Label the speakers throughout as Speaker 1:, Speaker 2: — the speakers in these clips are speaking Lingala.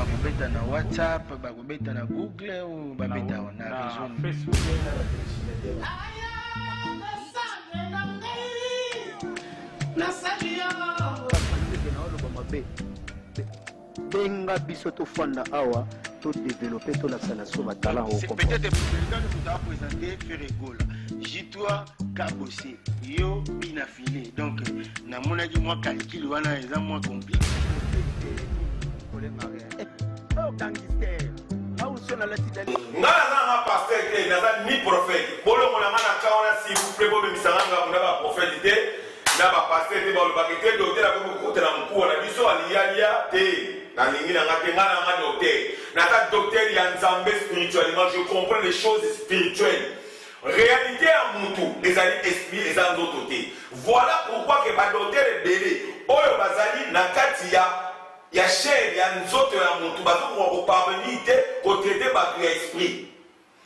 Speaker 1: bakobeta na WhatsApp, bakobeta na Google ou babeta na réseau
Speaker 2: Facebook.
Speaker 3: Benga biso to fanda awa to développer to la nation ba talent au
Speaker 1: c'est peut-être le président qui t'a présenté Ferregola J3 Kabosé yo binafilé donc na mona ki moi calcul wana eza moins compliqué
Speaker 3: oh gangster how so na lati dali
Speaker 4: ngala na pasteur te naza ni prophète bolo mona na kaona s'il vous plaît bo bemisanga na ba prophète te na ba pasteur te ba lo bakete docteur ko ko na mkuu na biso alialia te na ningi na ngate ngana nga docteur na ta docteur ya nzambe spirituellement je comprends les choses spirituelles réalité à mutu les alliés esprit les andototé voilà pourquoi que ba docteur belé oyo bazali na kati ya chair ya nzoto ya mutu bazo ko parvenir te ko traiter ba tu esprit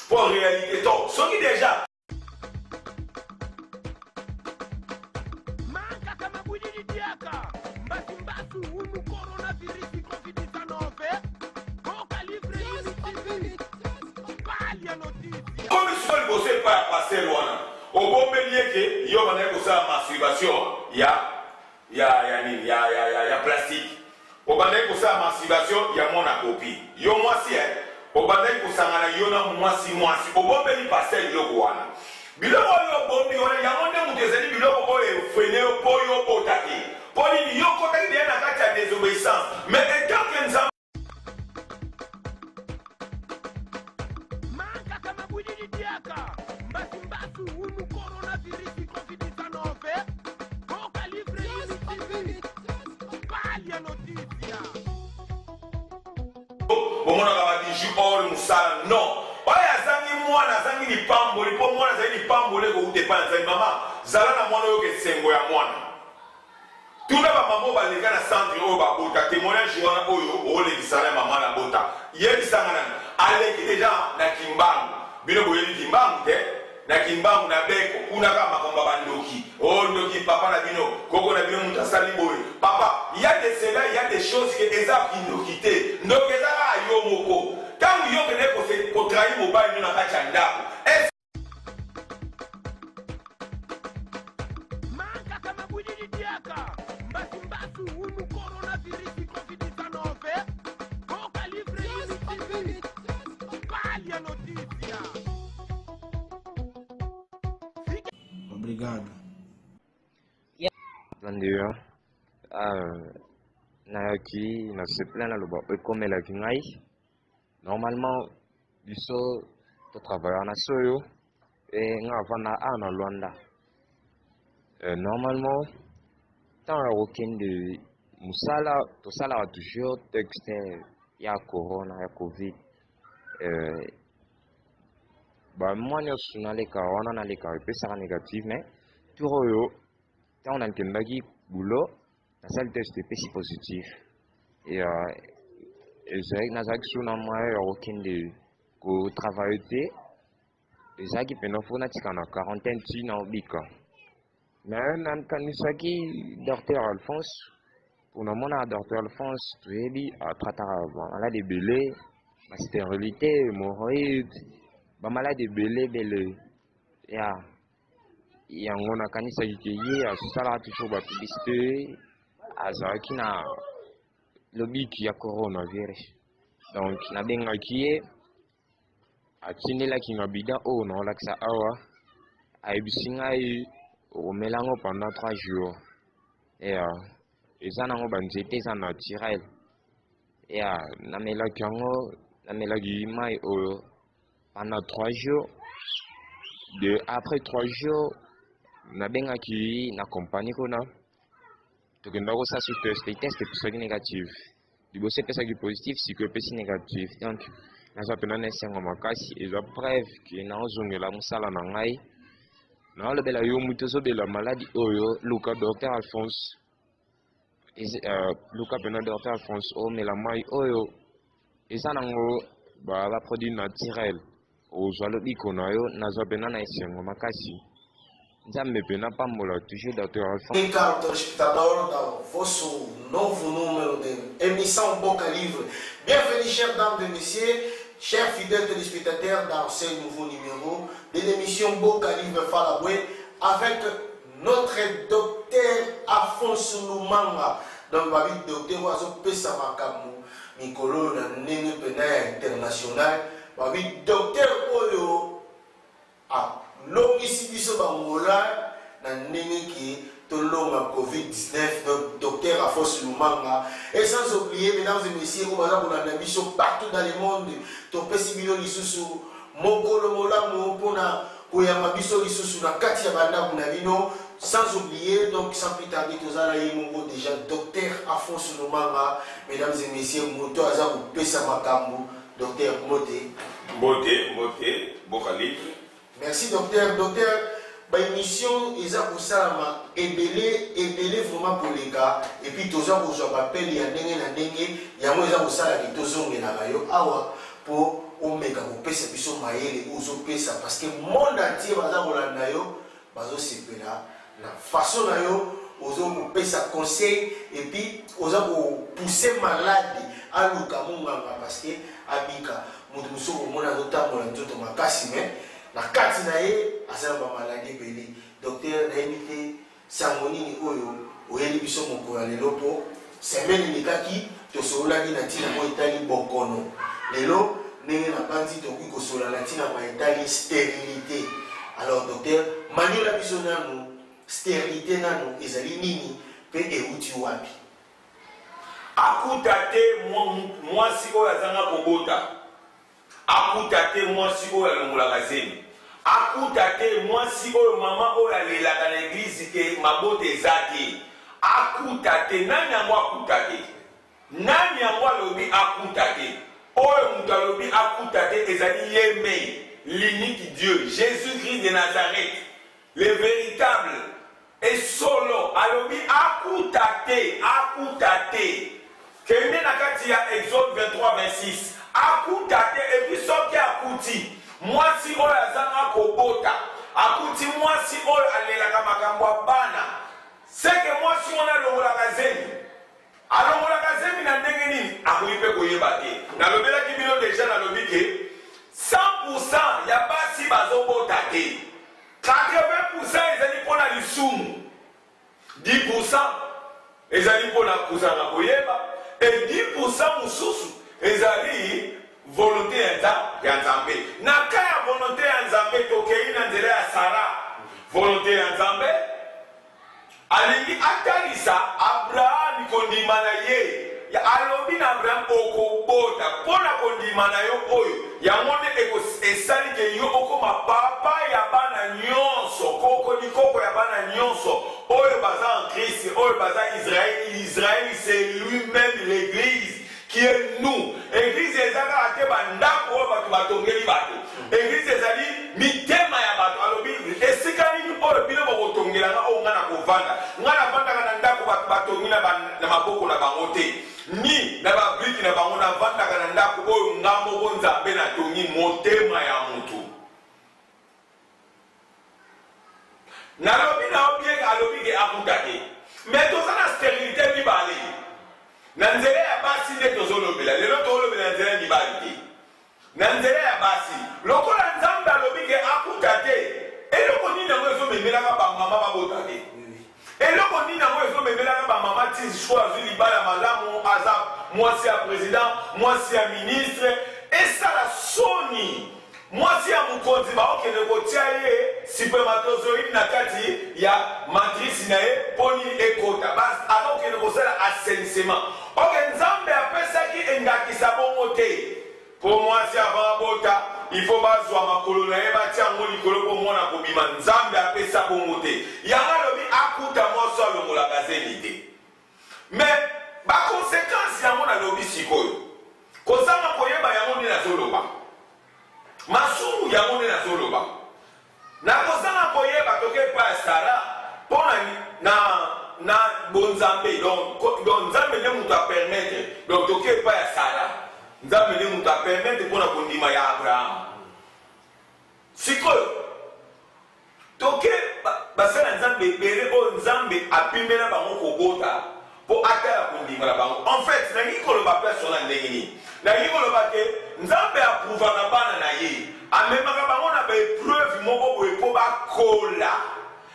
Speaker 4: pour réalité donc ce qui déjà
Speaker 3: manka kama bwidi diaka mbasi mbasu unu coronavirus covid-19 koka livre
Speaker 4: comme si le bossé pas passer loin au bon bélier que yo va ko sa masturbation ya plastique au bandai ko sa masturbation ya mona copie yo moi si au bandai ko sangana yo na moi si au bon bélier passer yo wana biloko yo bombi wana ya monde mutezeli biloko oyo fene oyo otaki poni yo kotaki de na kati ya désobéissance mais étant que nous
Speaker 3: manka kama bwidi diaka mbasi mbasu unu coronavirus covid-19 koka livre palia noticia
Speaker 4: bomona kama diji or musala non oya zangi mwana zangi ni pambole po mwana zangi ni pambole ko utepa zangi mama zala na mwana yo ke sengo ya mwana tuna ba mamo ba leka na centre oyo ba bota témoignage wana oyo ole kisana mama na bota yebi sangana aleki deja na kimbangu bino boyeli kimbangu te na kimbangu na beko kuna kama komba bandoki oh ndoki papa na bino koko na bino mutasali boy papa il y a des cela il y a des choses que eza kindokité ndokeza ayo moko tangu yo kene ko trahi mobile na kacha ndako
Speaker 3: manka kama bwidi diaka mbasi mbasu unu coronavirus covid-19 koka livre palia noticia
Speaker 1: obrigado
Speaker 5: Ndio nayaki na sepla na loba ekomelaki ngai normalement biso totravaillaka na soyo e nga avanda awa na Luanda normalement ntango ya kokende mosala tosalaka toujours texte ya corona ya covid bamwa nyonso naleka wana naleka epesaka négative mais tour oyo ntango nakendaki bulo nasali test epesi positif nazalaki so na moyen ya kokende kotravaille te ezalaki mpena fo natika na quarantaine ntina obika mais nakanisaki docteur Alphonse mpona mona docteur Alphonse toyebi atrataka bamalade ebele bastérilité hémorroïde bamalade ebele yango nakanisaki ke ye asalaka toujours bapublicité azalaki na lobiki ya coronavirus donc nabengaki ye atindelaki nga bida oyo naolakisa awa ayebisi ngai okomela yango pendant 3 jours eza nango banzete eza naturel namelaki yango namelaki mai oyo pendant 3 jours après 3 jours nabengaki na compagnie kuna tokenda kosala su test epesaki négative liboso epesaki positif siko epesi négative donc naza mpena na esengo makasi eza preuve ke naozongela mosala na ngai naolobela yo moto ozobela maladi oyo luka docteur Alphonse luka mpena docteur Alphonse omela mai oyo eza nango baproduit naturel ozwa lobiko na yo nazwa mpena na esengo makasi Nzambe pena pambola toujours Dr. Alphonse.
Speaker 2: Caro telespectador da vosso novo número de émission Boca Livre. Bienvenue, chers dames et messieurs, chers fidèles téléspectateurs, dans ce nouveau numéro de l'émission Boca Livre Falaboué avec notre docteur Alphonse Lumanga. Donc, le docteur Oazo Pesa Makamu, Mikolo, Nene Pena International, le docteur Oyo, l'homme biso bangola na ndenge ki tolonga COVID-19, donc docteur Alphonse Lumanga. Et sans oublier, mesdames et messieurs, on va biso partout dans le monde, topesi bino lisusu mokolo molamu pona koyamba biso lisusu na kati ya bandaku na bino. Sans oublier, donc sans plus tarder, tous mongo déjà docteur Alphonse Lumanga. Mesdames et messieurs, moto aza ko pesa makambo docteur Moté.
Speaker 4: Moté, Boca Livre.
Speaker 2: Merci docteur. Docteur, ma émission est pour ça, et vraiment pour les cas. Et puis, tous les gens qui m'appellent, il y a des gens pour omega pour pesa biso maele ozo pesa parce que monde entier baza kolanda yo bazo sepela na façon na yo ozo pesa conseil et puis ozo pousser malade à lukamunganga parce que abika mutu musoko mona zotambola nzoto makasi mais na kati na ye asala ba maladie belé docteur na invité sangonini oyo oyeli biso mokola lelo po semaine likaki to solaki na tina mo itali bokono lelo ndenge na bandi tokoki kosola na tina mo itali stérilité. Alors docteur maniola biso nanu stérilité nanu ezali nini pe euti wapi
Speaker 4: akuta te mwasi oyo azanga kobota akuta te mwasi oyo alongolaka zemi akuta te mwasi oyo mama oyo alelaka na eglise ke mabota eza te akuta te nani yango akuta te nani yango alobi akuta te oyo moto alobi akuta te ezali ye mei l'unique Dieu Jésus-Christ de Nazareth le véritable et solo alobi akuta te kende na kati ya Exode 23-26 akuta te et puis soki akuti mwasi oyo azanga kobota akuti mwasi oyo alelaka makambo ya bana seke mwasi wana alongolaka zemi na ndenge nini akoki mpe koyeba te nalobelaki bino deja nalobi ke 100% ya basi bazobota te 80% ezali mpona lisumu 10% ezali mpona kozala koyeba et 10% mosusu ezali volonté ya Nzambe. Na ka ya volonté ya Nzambe tokei na nzela ya Sara. Volonté ya Nzambe alingi atalisa Abraham kondima na ye. Ya alobi na Abraham okobota pona kondima na yo oyo. Ya monde esali ke yo okoma papa ya bana nyonso koko ni koko ya bana nyonso oyo baza en Christ oyo baza Israël. Israël c'est lui-même l'église qui est nous. Église ezaka ate bandako oyo bato batongeli bato. Église ezali mitema ya bato alobi esika nini oyo bino bokotongelanga oyo nga na kovanda nga navandaka na ndako bato batongi na maboko na bango te ni na babriki na bango navandaka na ndako oyo nga moko Nzambe natongi motema ya mutu. Nalobi na obieka alobi ke akuta te mais toza na stérilité mibale na nzela ya basi nde tozolobela lelo tozolobela nzela ya mibali te na nzela ya basi lokola Nzambe alobi ke akuta te eloko nini yango ezomemelaka bamama babota te eloko nini yango ezomemelaka bamama ti sho azwi libala malamu aza mwasi ya président mwasi ya ministre esala soni mwasi ya mokonzi baokende kotia ye spermatozoïde na kati ya matrice na ye mponi ekota azokende kosala assainissement oke Nzambe apesaki endakisa bongo te mpo mwasi avant abota ifo bazwa makolo na ye batia yango likolo mpo mwana kobima Nzambe apesa bongo te yango alobi akuta mwasi alongolaka zemi te mais bakonsekansi yango nalobi sikoyo kozanga koyeba yango nde nazoloba masumu yango nde nazoloba nakozanga koyeba toke epai ya Sara mpona na bonzambe donc Nzambe nde moto apermettre donc toke epai ya Sara Nzambe nde moto apermettre mpona kondima ya Abraham sikoyo toke basala nzambe ebele oyo nzambe apimela bango kobota mpo atala kondimela bango. En fait nangi koloba place wana ndenge nini, nangi koloba ke nzambe aprouvaka bana na ye, amemaka bango na baepreuve moko boye mpo bakola.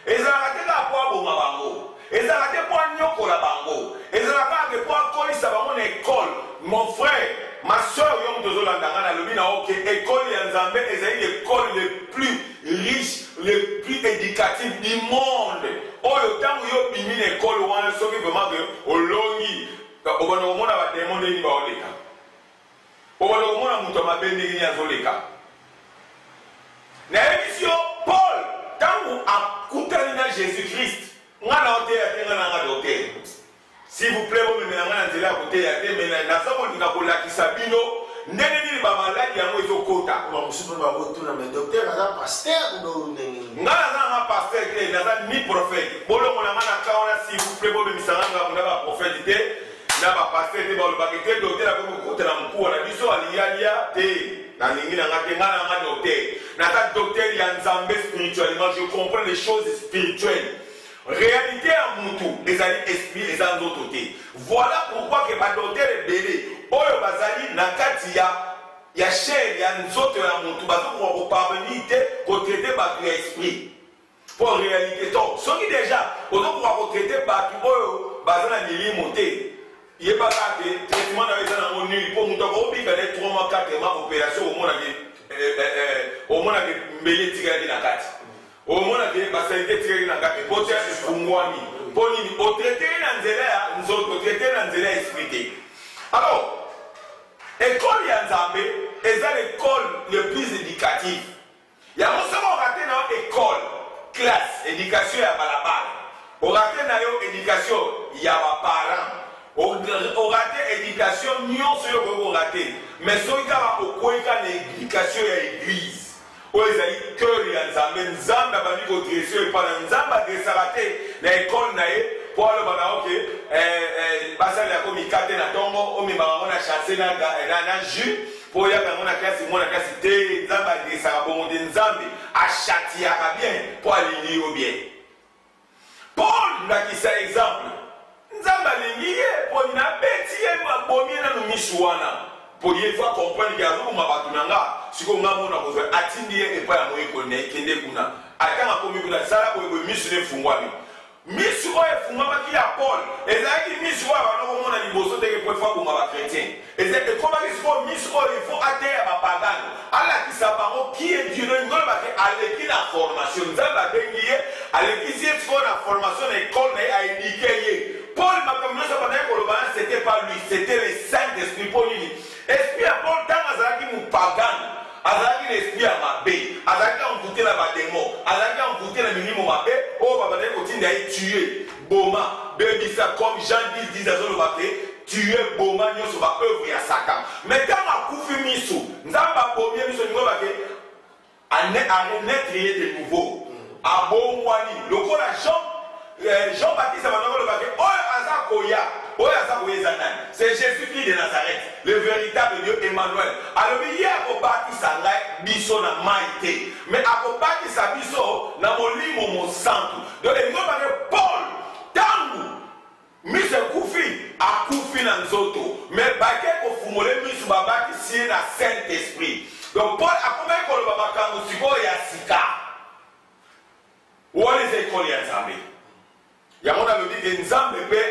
Speaker 4: Ezalaka te kaka mpo aboma bango, ezalaka te mpo anyokola bango, ezalaka kaka mpo akolisa bango na ekole. Mon frère, ma soeur, yo moto ozolandanga nalobi na oke ekole ya nzambe ezali l'école le plus riche, le plus éducatif du monde. Oyo ntango yo bimi na ekole wana soki vraiment ke olongi obanda komona bademo ndeni baoleka, obanda komona moto mabe ndenge azoleka. Nayebi yo Paul ntango akutani na Jésus-Christ nga na oteya te nga na nga doteya. S'il vous plaît, vous me mettez en train de côté, mais nous avons dit que la Kisabino, n'est pas malade, il y a un quota.
Speaker 2: Je ne sais pas, mais docteur, il y a un pasteur ou
Speaker 4: non? Un pasteur, il y a ni prophète. Pour le moment, s'il vous plaît, vous me mettez en prophète, il y a un pasteur, il y a un docteur, il y a un docteur, il y a un docteur, il y a un zambé spirituellement, je comprends les choses spirituelles. Réalité à Moutou, les alliés esprits, les autres. Voilà pourquoi que ma docteur est belé. Oyo bazali nakati ya chair ya nzoto ya Moutou, bazo pour parvenir à traiter battu esprit. Pour réalité donc, ce qui déjà, ozo pour traiter battu oyo bazana nili monter. Il est pas que traitement avec un mon nul pour Moutou ko bi kale 3 mois 4 mois opération au moins que mbele tigala nakati. Au moins que basalite tiré na ngate pote fungwani poni au traité na nzela nzoto traité na nzela esprit. Alors école ya Nzambe est l'école le plus éducative. Ya mosamo raté na école classe éducation ya balabala. O raté na yo éducation ya ba parents. O raté éducation nyonso yo ko raté. Mais soki ka okoika na éducation ya église. Oezali cœur ya Nzambe, Nzambe abandi ko dresser par Nzambe adresaka te na école na ye pour le bana ok basali ya komi kate na tongo omi bango na chasser na jus pour ya kango na classe te Nzambe adresaka bongo de Nzambe achatiaka bien pour aligner au bien. Paul nakisa exemple Nzambe alingi ye pour na beti ye mabomi na no miswana. Pour y fois comprendre qu'il y a un mabatunanga, si on a mon besoin, attendez et pas à moi connaît, qui n'est pas. Attends, comme il a ça, pour me misser les fungwani. Missoua et fungwa qui a Paul, et là qui missoua, on a dit bosso de pour fois pour ma chrétien. Et c'est que comment il faut missoua, il faut atteindre ma pagan. Allah qui s'apparent, qui est Dieu, nous allons aller qui la formation, nous allons aller aller qui c'est qu'on a formation école à éduquer. Paul m'a comme nous avons dit c'était pas lui, c'était le Saint-Esprit pour lui. Esprit à Paul, tant Azaki mou pagan, Azaki l'esprit à ma baie, Azaki a envoûté la démon, Azaki a envoûté la minimum ma baie, oh, Babane continue à tuer, Boma, baby ça comme Jean 10 à le maté, tuer Boma, nous sommes à œuvre à Satan. Mais quand on a coupé Missou, nous avons combien de nous à naître de nouveau, à Bomwani, le coup la Jean-Baptiste a demandé le paquet, oh, Azakoya. C'est Jésus-Christ de Nazareth, le véritable Dieu Emmanuel. Alors, il y a un bâti sa biso na maïté, mais à bâti sa biso na molimo mon santo. Donc, il y a Paul, tangu, mise Koufi, a Koufi na nzoto, mais baké ko fumole mise babaki si na Saint-Esprit. Donc, Paul a combien de babakango siko ya sika. Où les écoles ya Nzambe? Yamona le dit que Nzambe peut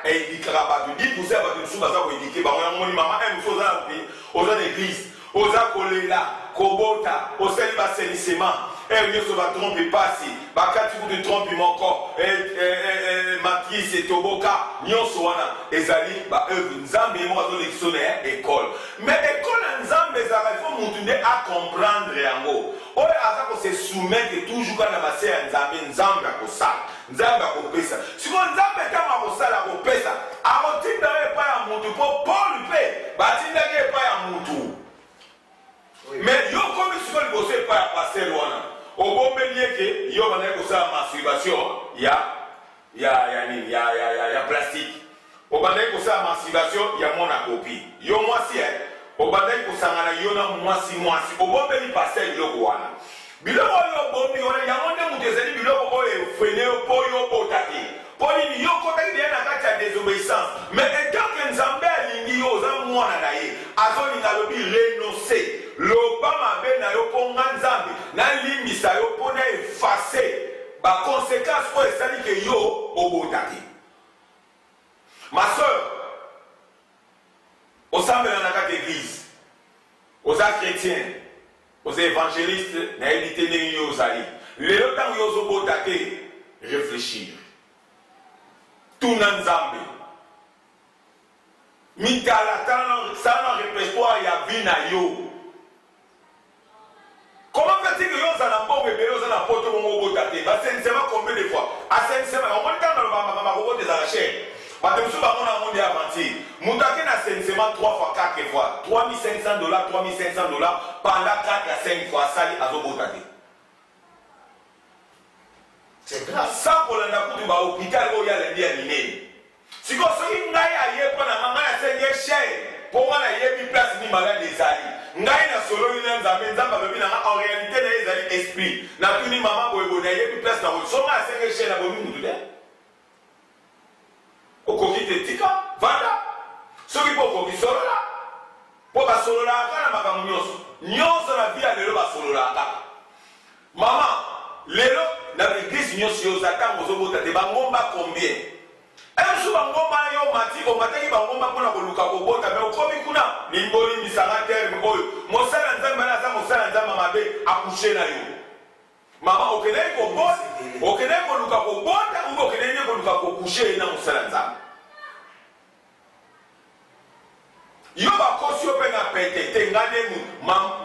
Speaker 4: éduquera pas du 10% va de sous baza ko éduquer ba mon maman aime chose à aux églises aux akolela kobota au célibat sénissement et mieux se va tromper passer ba kati ku de tromper mon corps matrice et toboka nyonso wana ezali ba œuvre Nzambe mo azo lectionnaire école mais école Nzambe ça il faut monter à comprendre yango o aza ko se soumettre toujours kana ba se Nzambe ko ça Nzambe akopesa siko Nzambe kama akosala akopesa akotinda epa ya mutu po Paul pe batindaki epa ya mutu mais yo komi siko liboso epa ya pasteur wana obombeli eke yo bandaki kosala masturbation ya plastique obandaki kosala masturbation ya mwana kopi yo mwasi obandaki kosangana yo na mwasi obombeli pasteur biloko wana biloko oyo bomi wana yango nde moto ezali biloko oyo efrene mpo yo bota te mpo nini yo kotaki deya na kati ya désobéissance mais etanke nzambe alingi yo oza mwana na ye azolinga alobi renonce loba mabe na yo mpo nga nzambe nalimbisa yo mpo na efase baconséquence oyo esali ke yo obota te. Ma soeur osambela na kati église oza chrétien oza évangéliste nayebi te ndenge yo ozali lelo ntango yo ozobota te réfléchir tuna nzambe mitala sala na répertoire ya vi na yo. Comment fait-il que yo ozala na mbongo ebele oza na poto bongo obota te basenisema combien de fois asenisema omoni ntango na bakobota ezala chere bato mosusu bango na monde ya aventure moto ake na asenisema 3 fois 4 fois $3,500 $3,500 pendant 4 à 5 fois asali azobota te.
Speaker 2: C'est grave.
Speaker 4: Sans kolanda kutu bahôpital oyo ya lendi ya minene sikoyo soki ngai aye mpo na nga ngai asenge chere mpo nga nayebi place ni malade ezali ngai na sololi na nzambe nzambe alobi na nga en réalité na ye ezali esprit natuni mama boyeboye nayebi place na koli so nga asenge chere na bomi mutu te okoki te tika vanda soki mpo okoki solola mpo basololaka na makambo nyonso na vi ya lelo basololaka mama lelo na l'église nyonso yo ozatango ozobota te bangomba combien esu bangomba yo mati omataki bangomba mpona koluka kobota me okomi kuna mimboli misanga terme oyo mosala nzambe wana aza mosala nzambe mabe akushe na yo mama okendeki kobota okendeki koluka kobota ube okendeki koluka kokushe na mosala nzambe yo bakosi yo mpe na pete te ngane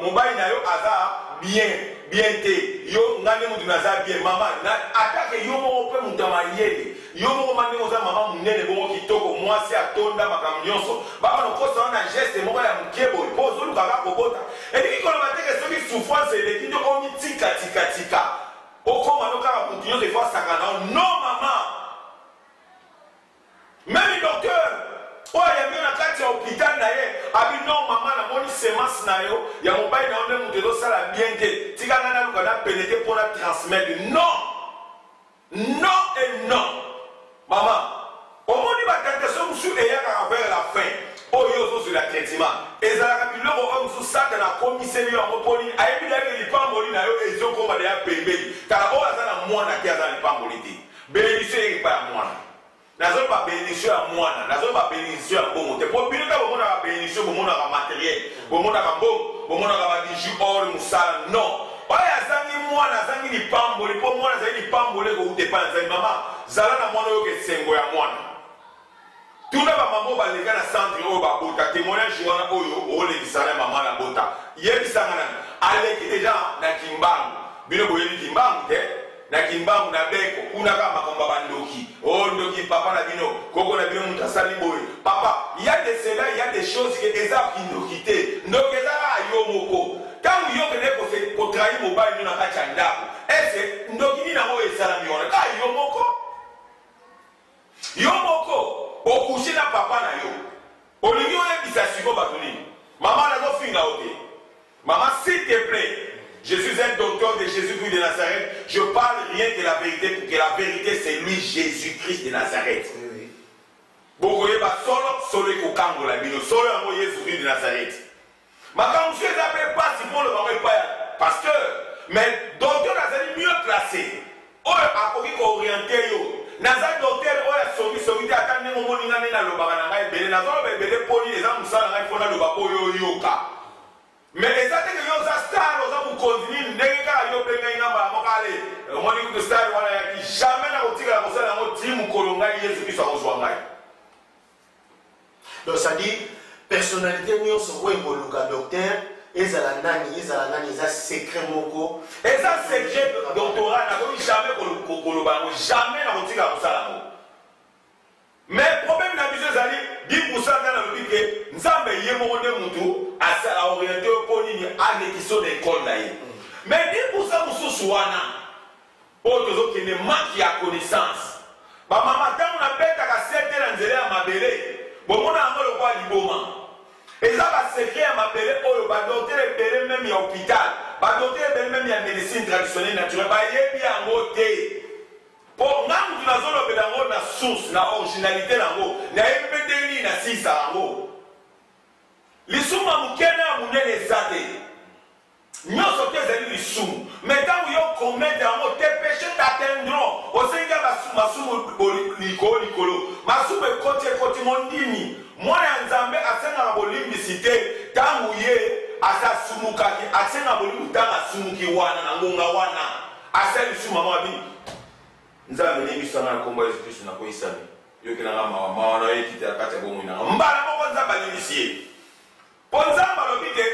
Speaker 4: mobali na yo aza bien te yo ngane mutu naza bien mama atake yo moko mpe mutu amayele yo moko mandenge oza mama munene bongo kitoko mwasi atonda makambo nyonso baba nokosa wana geste moko ya moke boye mpo ozolukaka kobota elingi koloba teke soki souffrance eleki nde omitikatika okoma no kaka mutu nyonso efo asaka nao non mama même docteur oyo ayambi na kati ya hôpital na ye abi non mama namoni semence na yo ya mobali na yo nde moto ezosala bien te tika ngai naluka napene te mpo na transmettre non et non mama omoni batentation mosusu eyakaka vers la fin oyo ozozwela traitement ezalaka biloko oyo mosusu satana akomiseli yango mpo nini ayebi dayeke lipamboli na yo ezokoma deya pembeni kala oyo aza na mwana te aza na lipamboli te bénédiction eyeki pa ya mwana nazo ba bénédiction ya mwana nazo ba bénédiction ya mbongo te po bino ta bomonaka bénédiction bomonaka matériel bomonaka mbongo bomonaka babiju or mosala non oyo azangi mwana azangi lipamboli mpo mwana azali lipamboli ekouta epai na nzambe mama zala na mwana oyo esengo ya mwana tuna bamama oyo baleka na centre oyo babota témoignage wana oyo olekisa na mama na bota yebisanga nani aleki deja na kimbangu bino boyebi kimbangu te na kimbangu na beko kuna kaka makambo bandoki o ndoki papa na bino koko na bino mutu asali boye papa ya de cela ya des choses que eza kindoki te ndoki ezaka yo moko ntango yo kende kotrahi mobali nino na kati ya ndako ese ndoki nini yango esalami wana ka yo moko okushi na papa na yo olingi oyebisa siko bato nini mama nazofinga yo te mama s'il te plaît. Je suis un docteur de Jésus-Christ de Nazareth. Je parle rien que la vérité, pour que la vérité c'est lui, Jésus-Christ de Nazareth. Beaucoup de solo solo kokango la bino solo yango Jésus-Christ de Nazareth. Makambo monsieur n'appelle pas si pour le moment pas pasteur, mais docteur Nazareth mieux placé. Oyo akoki ko orienter yo. Nazareth docteur oyo soki atande mo moninga na lobaka na ngai bele nazolo bele poli les gens musala ngai pona lobaka oyo yoka. Mais ezate que yo za star oza mu continue ndenge kaka yo benga ingamba mokale omoni kuto star wana yaki jamais na kotika la kosala ngo timu kolonga Yesu Kristo akozwa ngai.
Speaker 2: Donc ça dit personnalité nyonso oyo ngoluka docteur ezala nani eza secret moko
Speaker 4: eza secret doctorat na ko jamais koloba ngo jamais na kotika la kosala ngo. Mais problème na biso ezali 10% na lobi ke nzambe ye moko nde mutu asala orienté mpo nini anekiso na ekole na ye. Mais 10% mosusu wana oyo tozokende manque ya connaissance bamama ntango nabetaka sete na nzela ya mabele bomona yango lokwa liboma eza basekret ya mabele oyo badoktere ebele meme ya hôpital badoktere ebele meme terme ya médecine traditionnelle naturelle bayebi yango te po ngamdu nazolobela yango na source na originalité nango nayebi mpe ndenge na sisa yango lisumu ya mokene ya monene eza te nyonso te ezali lisumu me ntango yo komete yango te péché t'atteindront osengi masumu likolo masumu ekoti mondimi mwana ya nzambe asengaka bolimbisi te ntango ye asasumukaki asengaka bolimbi ntango asumuki wana na ngonga wana asa lisumu mama wabi nzambe neyebisanga na nkombo ya yesu kristu nakoyisami yokelanga mawa na yekite ya kati ya bomoi nanga mbala moko nzambe alimbisi ye mpo nzambe alobi te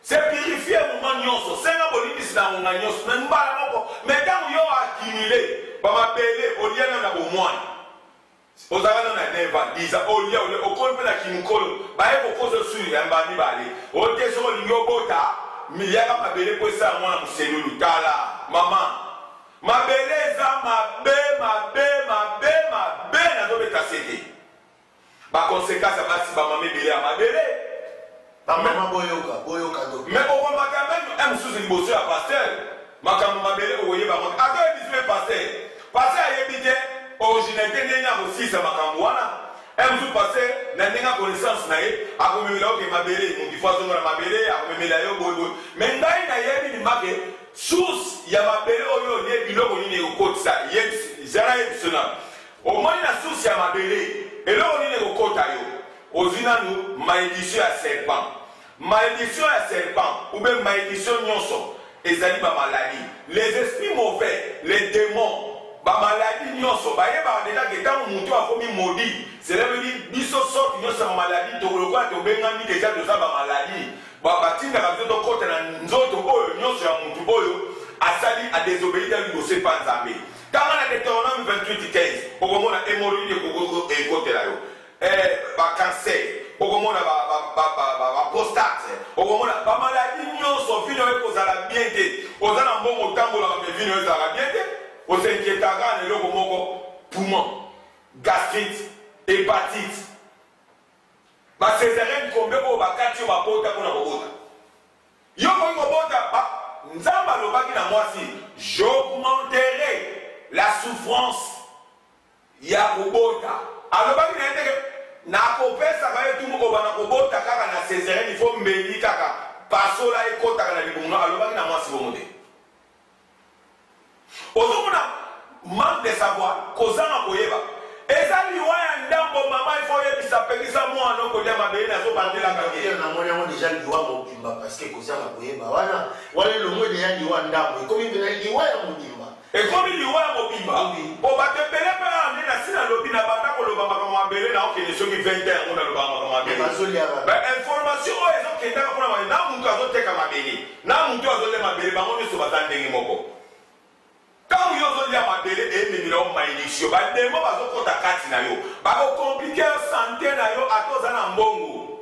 Speaker 4: se purifie moment nyonso senga bolimbisi na ngonga nyonso me mbala moko me ntango yo akimile bamabele oliana na bomwana ozalaka na 9 ans 10 ans olia ole okoli mpe na kimukolo baye kokoza osuli ya mbala mibale ote soko olingi obota miliaka mabele mpo esala mwana moselulu tala mama mabele eza mabe nazobeta sete bakonsekansi ya basi bamama ebele ya mabele
Speaker 2: bamama boyoka
Speaker 4: me okomaka meme mosusu liboso ya paster makambo mabele okoyebango ata oyebisi mpe paster ayebi te originalité ndenge akosisa makambo wana mosusu paster na ndenge akonaissance na ye akomemela oke mabele motifo azongo na mabele akomemela yo boyeboye me ngai nayebi limake source ya mabele oyo ne biloko nini ekokotisa zala yebiso na omoni na source ya mabele eloko nini ekokota yo ozwi nanu malédiction ya serpent ou bien malédiction nyonso ezali bamaladi les esprits mauvais les démons bamaladi nyonso bayebaka deja ke ntango motu akomi modi cela veut dire biso sorte nyonso ya bamaladi tokolokola tobengami deja toza bamaladi batindaka biso tokota na nzoto oyo nyonso ya motu oyo asali adésobéi ta liboso epa nzambe ntango na Deutéronome 28:15 okomona hémorroïde ekotela yo bacancer okomona bapostate okomona bamaladi nyonso vino ekozala bien te oza na mbongo otambolaka me vino ezalaka bien te osenkietaka na eloko moko poumon gastrite hépatite basezarene kombe oyo bakati yo babota mpona kobota yo koki kobota nzambe alobaki na mwasi j'augmenterai la souffrance ya kobota alobaki na ye teke nakopesaka ye tumu kobana kobota kaka na césarine ifo mbeli kaka pasola ekotaka na libunga alobaki na mwasi bongo te ozomona manque de savoir kozanga koyeba eza liwa ya ndambo mama ifo oyebisa pekisa mwana okolia mabele nazobandelaka
Speaker 2: namoni yango deja liwa mobimba parce que kozanga koyeba wana elongo deja liwa ndambo ekomi mpena liwa ya mobimba
Speaker 4: ekomi liwa ya mobimba po bato ebele mpe ande na si nalobi na banda koloba makambo mabele na okende soki 20 ans yango nalobaka makambo mabele information oyo ezokendaka mpona mabele na motu azoteka mabele na motu azolia mabele bango nyonso baza ndenge moko ntango yo ozolia mabele ememela yo malédiction bademo bazokota kati na yo bakokomplike yo sante na yo ata oza na mbongo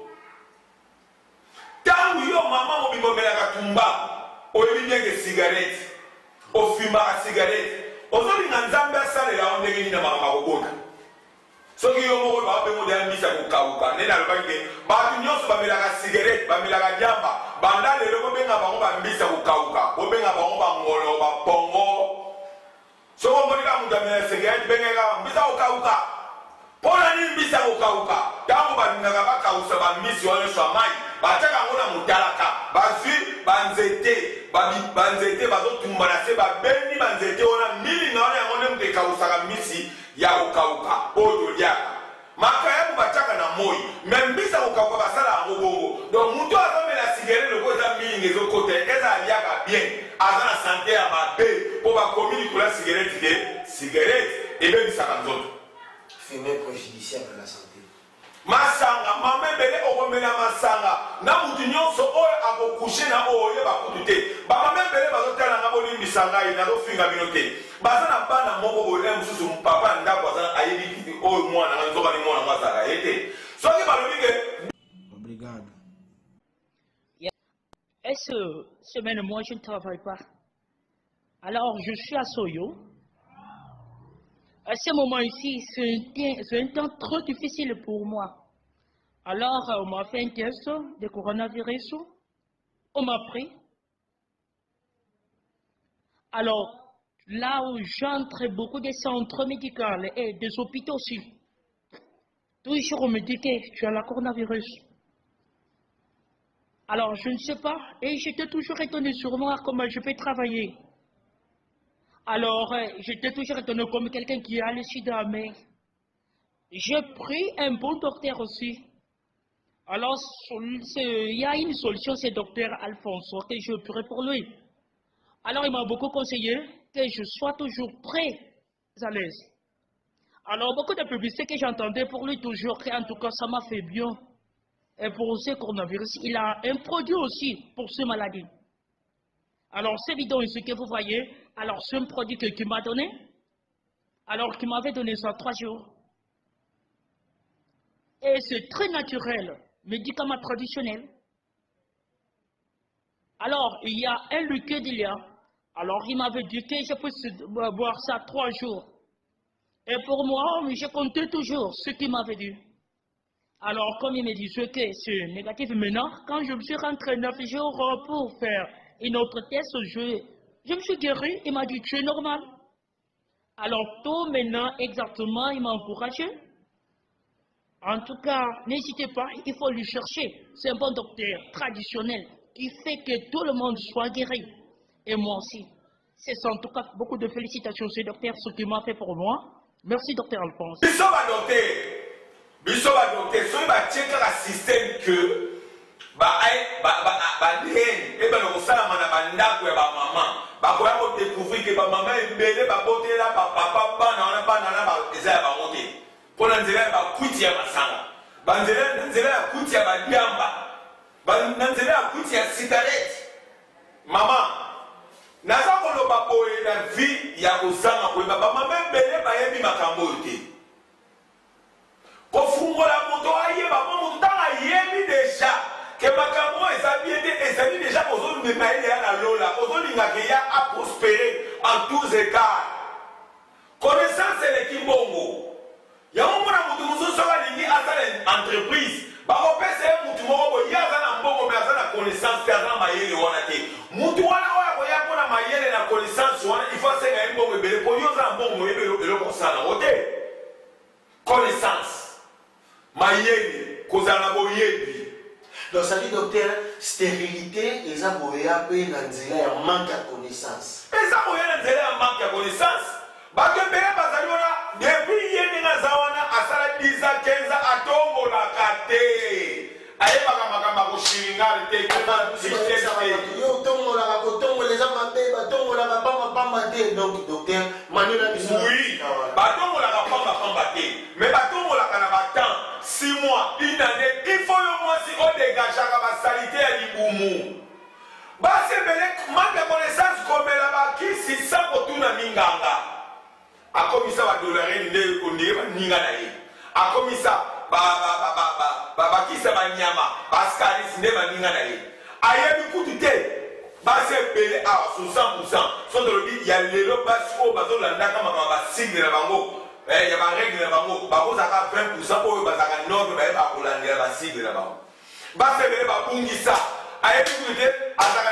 Speaker 4: ntango yo mama mobimba omelaka tumba oyebi ndenge cigarette ofumaka cigarette ozolinga nzambe asalela yo ndenge nini na makambo akobota soki yo moko babengo deya mbisa kokauka nde nalobaki te bato nyonso bamelaka cigarette bamelaka diamba banda lelo bobenga bango bambisa kokauka bobenga bango bangolo bapongo soko omolika moto amela cigarette bengeka mbisa kokauka mpona nini mbisa kokauka ntango balingaka bakausa bambisi wana nyonso ya mai batiaka yango na motalaka bazwi banzete bazotumba na se babeni banzete wana milinga wana yango nde moto ekausaka mbisi ya kokauka oyo toliaka makayabu batiaka na moi me mbisa kokauka basala yango bongo donc moto azomela sigare loko eza milinga ezokota eza aliaka bien aza na sante ya mabe mpo bakomi likolo ya cigarette te cigarette ebebisaka nzoto
Speaker 2: fumée préjudiciable à la santé
Speaker 4: masanga mama ebele okomela masanga na mutu nyonso oyo akokushe na oyo oyeba kutu te bamama ebele bazotalanga bolimbisa ngai nazofinga bino te baza na bana moko boye mosusu papa ndako aza ayebi kiti oyo mwana nga nzokani mwana ngo azala ye te soki balobi ke
Speaker 2: obrigado.
Speaker 6: Cette semaine, moi, je ne travaille pas. Alors, je suis à Soyo. À ce moment ici, c'est un temps trop difficile pour moi. Alors, on m'a fait un test de coronavirus. On m'a pris. Alors, là où j'entre beaucoup des centres médicaux et des hôpitaux aussi, toujours on me dit que tu as la coronavirus. Alors, je ne sais pas, et j'étais toujours étonné sur moi comment je peux travailler. Alors, j'étais toujours étonné comme quelqu'un qui a le sida, mais j'ai pris un bon docteur aussi. Alors, il y a une solution, c'est docteur Alfonso, que je prie pour lui. Alors, il m'a beaucoup conseillé que je sois toujours très à l'aise. Alors, beaucoup de publicités que j'entendais pour lui toujours, en tout cas, ça m'a fait bien. Et pour ce coronavirus, il a un produit aussi pour ces maladies. Alors, c'est bidon ici que vous voyez. Alors, c'est un produit qu'il m'a donné. Alors, qu'il m'avait donné ça 3 jours. Et c'est très naturel, médicament traditionnel. Alors, il y a un liquide d'Ilia. Alors, il m'avait dit que je peux boire ça 3 jours. Et pour moi, je comptais toujours ce qu'il m'avait dit. Alors, comme il me disait que c'est négatif maintenant, quand je me suis rentré 9 jours pour faire une autre test, je me suis guéri, il m'a dit tu es normal. Alors, tout maintenant, exactement, il m'a encouragé. En tout cas, n'hésitez pas, il faut lui chercher. C'est un bon docteur traditionnel qui fait que tout le monde soit guéri. Et moi aussi. C'est en tout cas beaucoup de félicitations, ce docteur, ce qu'il m'a fait pour moi. Merci, docteur Alphonse.
Speaker 4: Biso ba docteur, so ba checker un système que ba kosala mana bandako ya ba maman. Ba koya ko découvrir que ba maman ebele ba botela ba papa bana na ba eza ya ba moté. Pour nzela ba kuti ya masanga. Ba nzela ya kuti ya ba diamba. Ba nzela ya kuti ya cigarette. Maman naza ko lo ba boye la vie ya kozanga ko ba maman ebele ba yebi makambo te. Kofungola moto ayeba moto tanga yebi déjà que makambo ezali déjà kozolu memaile ya na lola kozolinga ke ya a prospérer en tous égards. Connaissance eleki mbongo yango mona moto mosusu soki alingi azala entreprise bakopesa ye motu moko boye ye aza na mbongo me aza na connaissance te aza na mayele wana te motu wana oyo akoya mpona mayele na connaissance wana il faut asenga ye mbongo ebele po yo oza na mbongo moyebi eloko kosala yango te. Connaissance mayele kozala boyebi.
Speaker 2: Donc ça dit docteur, stérilité eza boya pe na nzela ya manque ya connaissance.
Speaker 4: Eza boya na nzela ya manque ya connaissance. Bato ebele bazali wana depuis ye ndenge aza wana asala 10 ans 15 ans atombolaka te. Ayebaka makambo ya koshiringari te
Speaker 2: yo otombolaka kotombola eza mabe batombolaka pambapamba te. Donc docteur maniola biso
Speaker 4: oui batombolaka pambapamba te mais batombolaka na batemps 6 mois, une année, il faut au moins si on dégage la salité à l'iboumu. Bah c'est belek, manque de connaissance comme là-bas qui si ça pour tout na minganga. A comme ça va dollar ne on dit ninga naïe. A comme ça qui ça va nyama parce qu'alis ne va ninga naïe. Aïe du coup du thé. Bah c'est belek à 60%. Son de l'objet il y a les lobas au bateau la ndaka ma signe la bango. Il y a des règles là-bas, il y a 20% pour les normes, il y a des sigles là-bas. Il y a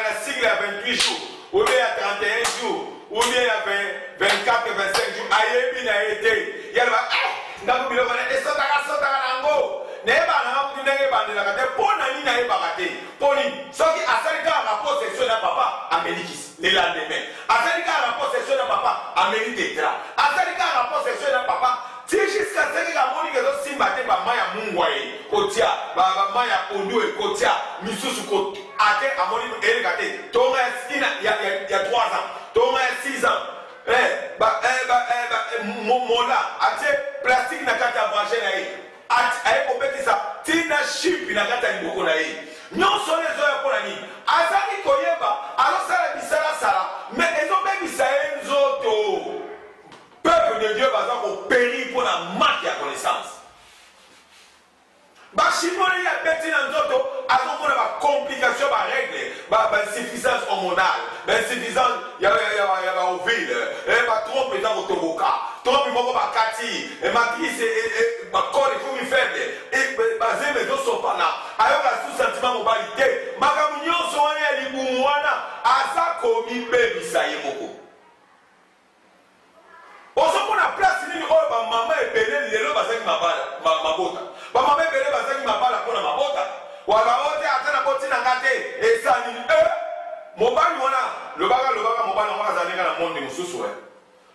Speaker 4: des sigles à 28 jours, ou bien à 31 jours, ou bien à 24, 25 jours. Il y a des sigles à le lendemain. Azalika rapport sexuel à papa, Amélie Tetra. Azalika rapport sexuel à papa. Si jusqu'à ce que la monique est aussi maté par Maya Mungwaye, Kotia, Maya Ondoué, Kotia, Misusu Kot, Ate, Amoni, Erigate, Thomas, il y a 3 ans, Thomas 6 ans. Mola, Ate, plastique n'a qu'à t'avancer, Ate, Kopeti sa, Tina Chip n'a qu'à t'avancer. Non seulement les oeufs pour la nuit, Azali Koyeba, alors ça la bisala sala, mais ils ont même bisala zoto. Peuple de Dieu va avoir péri pour la manque de connaissance. Bachimone y a bêti dans zoto, alors qu'on a ma complication, ma règle, insuffisance hormonale, insuffisance, il y a ovule, ma trompe dans votre boca, trompe mon kati, et ma crise et ma corps est comme faible, et basé mes dos sont pas là. Alors la sous-sentiment mobilité, ma communion sont allés à l'ibouana, à ça comme il baby ça y est beaucoup. bazangi mabota bamama ebele bazangi mabala mpona mabota wakaote ata na botina nga te esani mobali wana lobaka mobali yango azalika na monde mosusu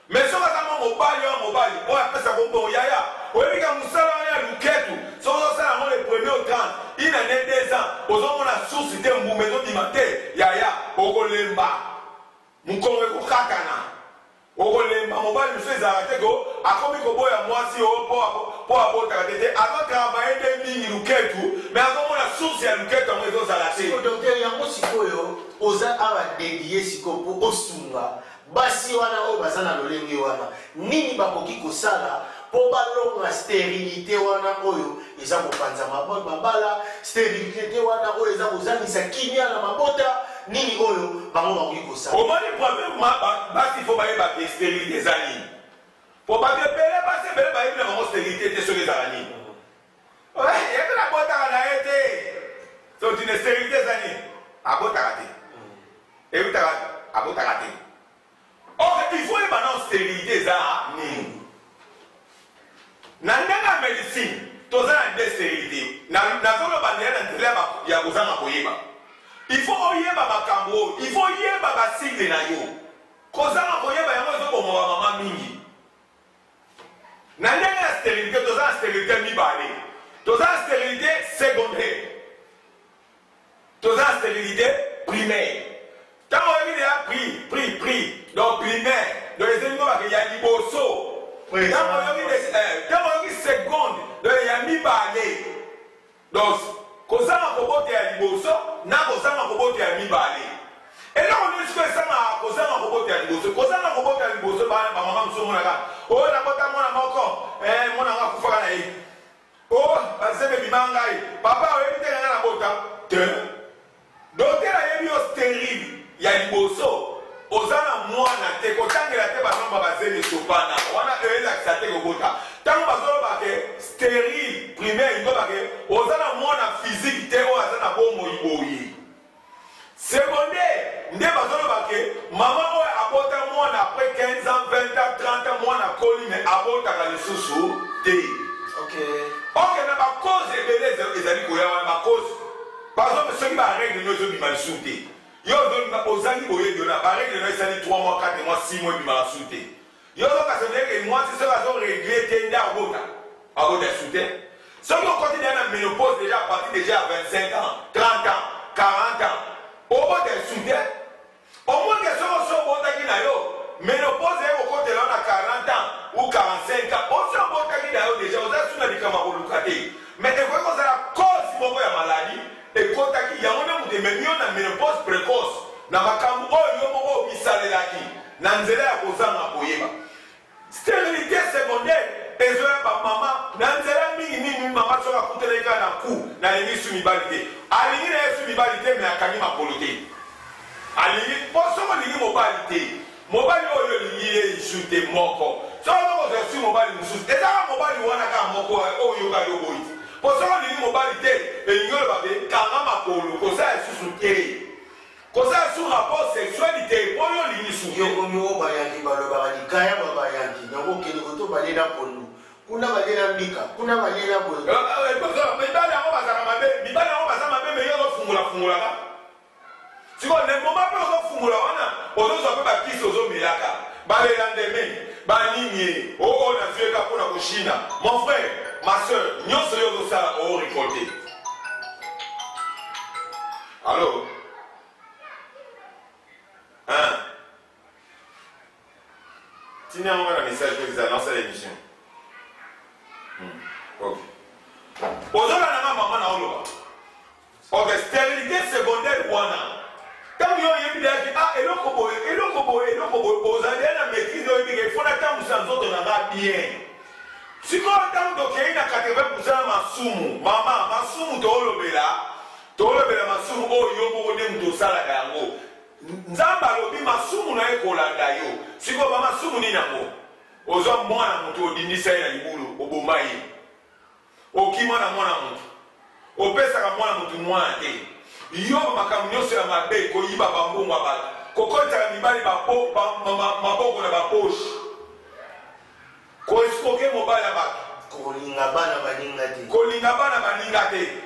Speaker 4: mais soki azanga mobali oyo apesa bongo yaya oyebika mosala wana ya luketu soki ozosala yango le premier au 30 ina ne 2 ans ozomona susi te mbuma ezobima te yaya okolemba mokongo ekokatana okolemba mobali mosusu ezalaka te ko akomi koboya mwasi oyo mpo abotaka te te azotravaye nde mingi luketu mais akomona susi ya luketu yango ezozala te
Speaker 2: docteur yango sikoyo oza awa dedie sikoyo mpo osunga basi wana oyo baza na lolenge wana nini bakoki kosala mpo balonga sterilité wana oyo eza kopanza mabala sterilité wana oyo eza kozangisa kimia na mabota nini oyo bango bakoki kosala
Speaker 4: omoni problème basi fo bayeba ke sterilité eza nini po bato ebele basi ebele bayebi na bango sterilité te soki ezala nini yebi nabotaka na ye te so tine sterilité eza nini abotaka te ebitaka abotaka te or il faut yeba na stérilité eza nini na ndenge ya médecine toza na nde stérilité nazoloba ndenge na nzela ya kozanga koyeba il faut oyeba makambo oyo il faut oyeba basigle na yo kozanga koyeba yango ezoboma bamama mingi na ndenge ya stérilité toza na stérilité mibale toza na stérilité secondaire toza na stérilité primaire ntango oyebi deya prix donc primaire donc ezelingo bake ya liboso ntango oyoki seconde donc ya mibale donc kozanga kobota ya liboso na kozanga kobota ya mibale eloko nini siko esangaka kozanga kobota ya liboso kozanga kobota ya liboso bamama mosusu omonaka oyo nabota mwana moko mwana ngo akufaka na ye o bazembe bima ngai papa oyebi te nanga nabota te docteur ayebi yo stérile ya liboso oza na mwana te kotangela te banomba bazeli sopana wana eyelakisa te kobota ntango bazolobake stérile primaire ingobake oza na mwana physique te oyo aza na bomoyiboyi secondaire nde bazolobake mama oyo abota mwana après 15 ans 20 ans 30 ans mwana koli me abotaka lisusu te oke na bacause ebele ezali koya wana bacause par exemple soki baregle nyo ezobima lisusu te yo ozangi boyebi ona baregle no esali 3 mois 4 mois 6 mois ebima lisusu te yo okasoneke mwasi soki azoregle te nde abota lisusu te soki okoti deya na ménopause déjà à partir déjà à 25 ans 30 ans 40 ans obota lisusu te omonike soki osi obotaki na yo ménopause ekokotela na 40 ans ou 45 ans osi obotaki na yo déjà oza su na likama koluka te mais ekoki kozala cause moko ya maladie ekotaki yango nde moto ememi yo na ménopause précoce na makambo oyo yo moko obisalelaki na nzela ya kozanga koyeba stérilité secondaire ezoya bamama na nzela mingi mama soki akutelaki kaka na ku nalingi su mibali te alingi na ye su mibali te me akangi makolo te alingi mpo soki olingi mobali te mobali oyo olingi ye isu te moko soki okozwa su mobali mosusu ezaka mobali wana kaka moko oyo yoka yo boyi te mpo soki olingi mobali te elingi oloba pe kanga makolo kozala lisusu te kozala su rapport sexualité mpo yo olingi su te
Speaker 2: yokomi oyo bayangi balobaka likaya babayangi yango okende koto balela pondu kuna balela mbika kuna balela boye
Speaker 4: mibali yango bazala mabe mibali yango baza mabe me yo ozofungulafungulaka sikoyo ne moma mpe ozofungula wana ozozwa mpe bakisi ozomelaka balela ndeme banini oyo nazweka mpona koshina mon frère ma soeur nyonso yo ozosala orekolte allo tina yango na message mpe ezala nasala émission ok ozolananga mama na oloba ok stérilité secondaire wana ntango yo oyebi deyaki eloko boye ozali na maîtrise oyebika ifo natambusa nzoto nanga bien sikoyo ntango tokei na 80% ya masumu mama masumu toolobela masumu oyo yo moko nde moto osalaka yango nzambe alobi masumu na ye kolanda yo sikoyo bamasumu nini yango ozwa mwana moto odindisa ye na libulu oboma ye okima na mwana moto opesaka mwana moto mwana te yo makambo nyonso ya mabe koyiba bambongo ya bato kokotaka mibali maboko na baposhe koesikoke mobali ya bato
Speaker 2: kolinga bana baninga te.
Speaker 4: Kolinga bana baninga te.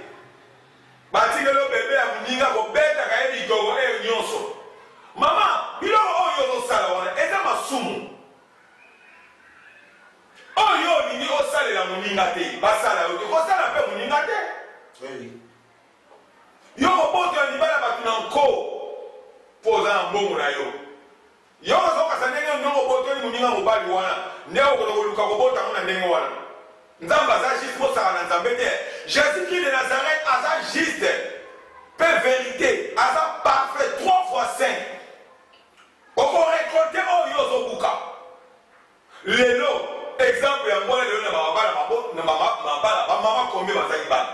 Speaker 4: Batikelo bébé ya muninga kobeta kaye bigogo e nyonso. Mama, biloko oyo ozosala wana eza masumu. Oyo olingi osalela muninga te, basala yo te, kosala mpe muninga te. Yo kobotola libala bato na nko mpo oza na mbongo na yo. Yo ozokasa ndenge ndenge obotoli muninga mobali wana nde okoto koluka kobotango na ndenge wana. Nzambe aza juste mosaka na Nzambe te. Jésus-Christ de Nazareth aza juste, pe vérité, aza parfait, 3 fois saint. Oko récolté oyo ozobuka. Lelo exemple ya ngwana lelo na babala mabo na mabala ba mama combien bazaki bana.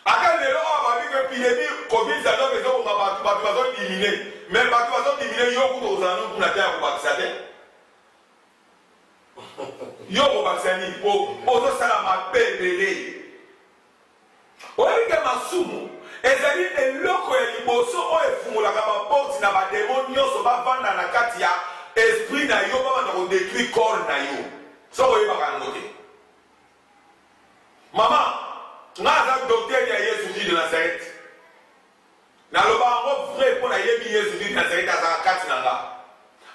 Speaker 4: Aka lelo aba bi que épidémie Covid-19 ezo ko bato bazo diminuer. Mais bato bazo diminuer yo kuto ozana kuna te ko bakisa te. Yo ko bakisa ni po ozo sala mabebele. Olinga masumu ezali eloko ya liboso oyo efungolaka baporti na bademo nyonso bavanda na kati ya esprit na yo babanda kodétruire corps na yo soko oyebaka yango te. Mama nga aza docteur ya Yesu-Christ de Nazareth naloba yango vrai mpo nayebi Yesu-Christ de Nazareth azaka kati na nga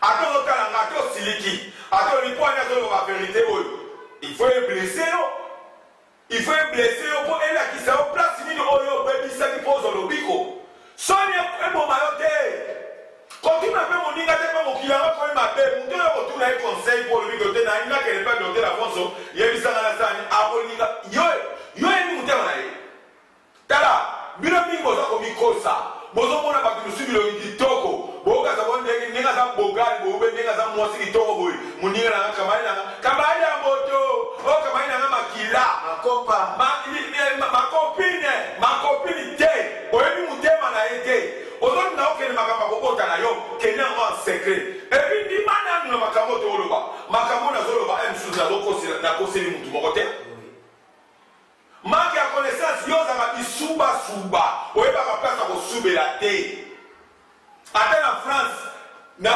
Speaker 4: ata ozotala nga ata osiliki ata olipo ani azoloba vérité oyo il faut eblesse yo. Il faut blesser au point et là qui s'est au place ni oyo bebisa qui pose le bico. Sonia est bon mayote. Quand tu m'as fait mon ninga te pas mon client quand il m'a fait mon deux retourner un conseil pour le bico te na ina qu'elle pas de la France. Yebisa na la sani a ninga yo ni mutema na ye. Tala bino mingo za ko mikosa. Bozo mona ba ku subilo ngitoko. Boka za bonde ninga za bogali bo be ninga za mwasi kitoko boy. Muninga na kamali ya moto. O kamali na makila. Ma copine te oyebi mutema na ye te ozoti na okende makambo akobota na yo kende yango en secret epi ndima nanu na makambo tooloba makambo nazoloba msusu nakoseli mutu moko te manke ya connaissance yo ozaka bisubasuba oyebaka place akosubela te ata na France na